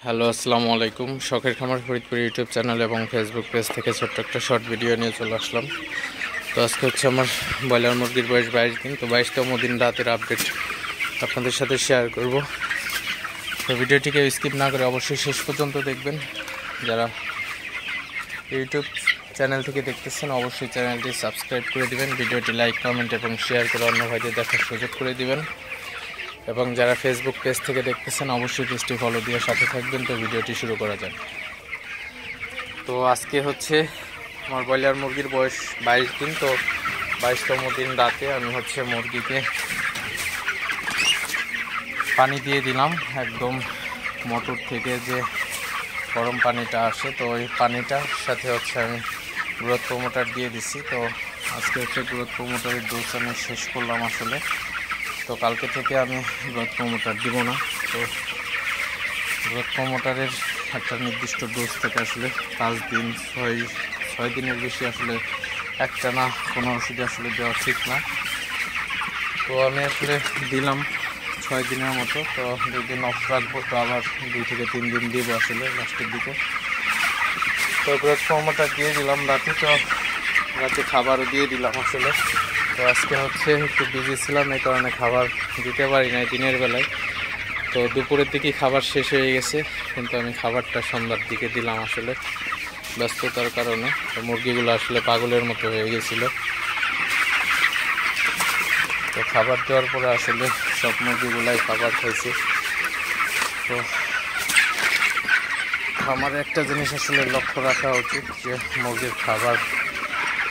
Hello, আসসালামু আলাইকুম। শখের খামার ফরিদপুর ইউটিউব চ্যানেল এবং ফেসবুক পেজ থেকে ছোট্ট একটা শর্ট ভিডিও নিয়ে চলে আসলাম। তো আজকে হচ্ছে আমার ব্রয়লার মুরগির বয়স 22 দিন। তো 22তম দিন রাতের আপডেট আপনাদের সাথে শেয়ার করব। তো ভিডিওটিকে স্কিপ না করে অবশ্যই শেষ পর্যন্ত দেখবেন। যারা ইউটিউব চ্যানেল থেকে দেখতেছেন অবশ্যই চ্যানেলটি সাবস্ক্রাইব করে দিবেন, ভিডিওটি লাইক, কমেন্ট এবং শেয়ার করে অন্য ভাইদের দেখার সুযোগ করে দিবেন। এবং যারা ফেসবুক পেজ থেকে দেখতেছেন অবশ্যই পেজটি ফলো দিয়ে সাথে থাকবেন। তো ভিডিওটি শুরু করা যাক। তো আজকে হচ্ছে আমার ব্রয়লার মুরগির বয়স 22 দিন। তো 22তম দিন রাতে আমি হচ্ছে মুরগিকে পানি দিয়ে দিলাম, একদম মোটর থেকে যে গরম পানিটা আসে, তো ওই পানিটার সাথে হচ্ছে আমি গ্রোথ প্রমোটার দিয়ে দিছি। তো আজকে হচ্ছে গ্রোথ প্রমোটারের ডোজ আমি শেষ করলাম আসলে। তো কালকে থেকে আমি গ্রোথ প্রমোটার দিব না। তো গ্রোথ প্রমোটারের একটা নির্দিষ্ট ডোজ থেকে আসলে 5 দিন 6 দিনের বেশি আসলে একটা না কোনো ওষুধে আসলে দেওয়া ঠিক না। তো আমি আসলে দিলাম 6 দিনের মতো। তো 2 দিন অফ রাখবো, তো আবার 2 থেকে 3 দিন দিব আসলে লাস্টের দিকে। তো গ্রোথ প্রমোটার দিয়ে দিলাম রাতে। তো রাতে খাবারও দিয়ে দিলাম আসলে। তো আজকে হচ্ছে একটু বিজি ছিলাম, এই কারণে খাবার দিতে পারি না দিনের বেলায়। তো দুপুরের দিকে খাবার শেষ হয়ে গেছে, কিন্তু আমি খাবারটা সন্ধ্যার দিকে দিলাম আসলে ব্যস্ততার কারণে। তো মুরগিগুলো আসলে পাগলের মতো হয়ে গেছিলো। তো খাবার দেওয়ার পরে আসলে সব মুরগিগুলাই খাবার খাইছে। তো আমার একটা জিনিস আসলে লক্ষ্য রাখা উচিত যে মুরগির খাবার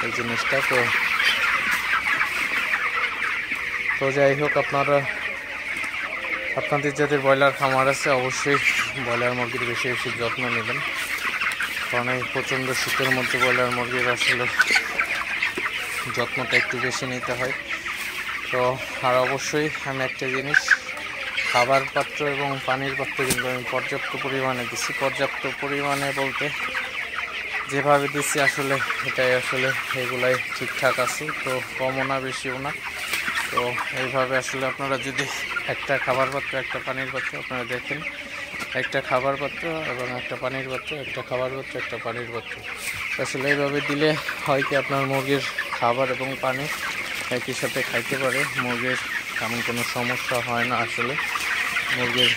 এই জিনিসটা। তো যাই হোক, আপনাদের যাদের ব্রয়লার খামার আছে অবশ্যই ব্রয়লার মুরগির বেশি বেশি যত্ন নেবেন, কারণ এই প্রচণ্ড শীতের মধ্যে ব্রয়লার মুরগির আসলে যত্নটা একটু বেশি নিতে হয়। তো আর অবশ্যই আমি একটা জিনিস, খাবার পাত্র এবং পানির পাত্র কিন্তু আমি পর্যাপ্ত পরিমাণে দিচ্ছি। পর্যাপ্ত পরিমাণে বলতে যেভাবে দিচ্ছি আসলে এটাই আসলে এগুলাই ঠিকঠাক আছে। তো কমও না বেশিও না। তো এইভাবে আসলে আপনারা যদি একটা খাবার পাত্র একটা পানির পাত্র আপনারা দেখেন, একটা খাবার পাত্র এবং একটা পানির পাত্র, একটা খাবার পাত্র একটা পানির পাত্র, আসলে এইভাবে দিলে হয় কি আপনার মুরগির খাবার এবং পানি একই সাথে খাইতে পারে, মুরগির তেমন কোনো সমস্যা হয় না আসলে, মুরগির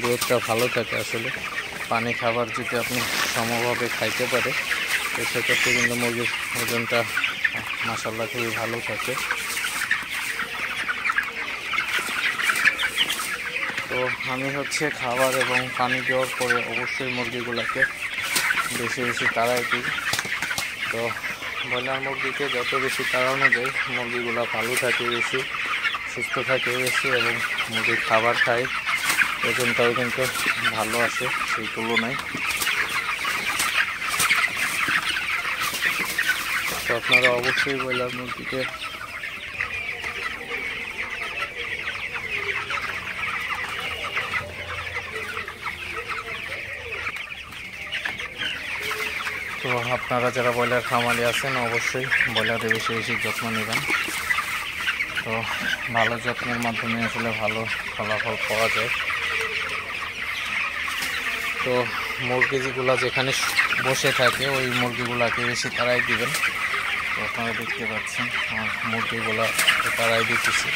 গ্রোথটা ভালো থাকে আসলে। পানি খাবার যদি আপনি সমভাবে খাইতে পারে তো সেক্ষেত্রে কিন্তু মুরগির ওজনটা মাশাআল্লাহ খুবই ভালো থাকে। তো আমি হচ্ছে খাবার এবং পানি দেওয়ার পরে অবশ্যই মুরগিগুলোকে বেশি বেশি তাড়াই দিই। তো ব্রয়লার মুরগিকে যত বেশি তাড়ানো যায় মুরগিগুলো ভালো থাকে বেশি, সুস্থ থাকে বেশি, এবং মুরগির খাবার খায় ওজনটাও কিন্তু ভালো আসে সেই তুলনায়। তো আপনারা অবশ্যই ব্রয়লার মুরগিকে আপনারা যারা ব্রয়লার খামারি আছেন অবশ্যই ব্রয়লারের বেশি বেশি যত্ন নেবেন। তো ভালো যত্নের মাধ্যমে আসলে ভালো ফলাফল পাওয়া যায়। তো মুরগিগুলা যেখানে বসে থাকে ওই মুরগিগুলাকে বেশি তাড়াই দিবেন। তো আপনারা দেখতে পাচ্ছেন আমার মুরগিগুলা তাড়াই দিতেছি।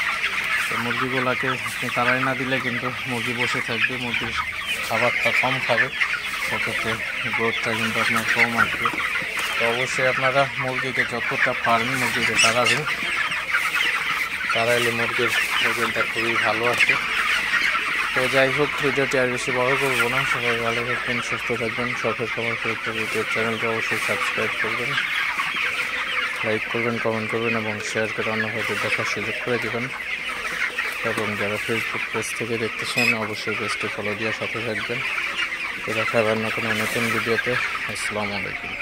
তো মুরগিগুলাকে তাড়াই না দিলে কিন্তু মুরগি বসে থাকবে, মুরগির খাবারটা কম খাবে, সেক্ষেত্রে গ্রোথটা কিন্তু আপনার কম আসবে। তো অবশ্যই আপনারা মুরগিকে যতটা পারেন মুরগিকে তাড়াবেন, তাড়াইলে মুরগির ওজনটা খুবই ভালো আসে। তো যাই হোক, ভিডিওটি আর বেশি বড় করবো না। সবাই ভালো থাকবেন, সুস্থ থাকবেন। শখের খামার ফরিদপুর ইউটিউব চ্যানেলকে অবশ্যই সাবস্ক্রাইব করবেন, লাইক করবেন, কমেন্ট করবেন এবং শেয়ার করে অন্য ভাইদের দেখার সুযোগ করে দেবেন। এবং যারা ফেসবুক পেজ থেকে দেখতেছেন অবশ্যই পেজটি ফলো দিয়ে সাথে থাকবেন। তো দেখা হবে অন্য কোনো নতুন ভিডিওতে। আসসালামু আলাইকুম।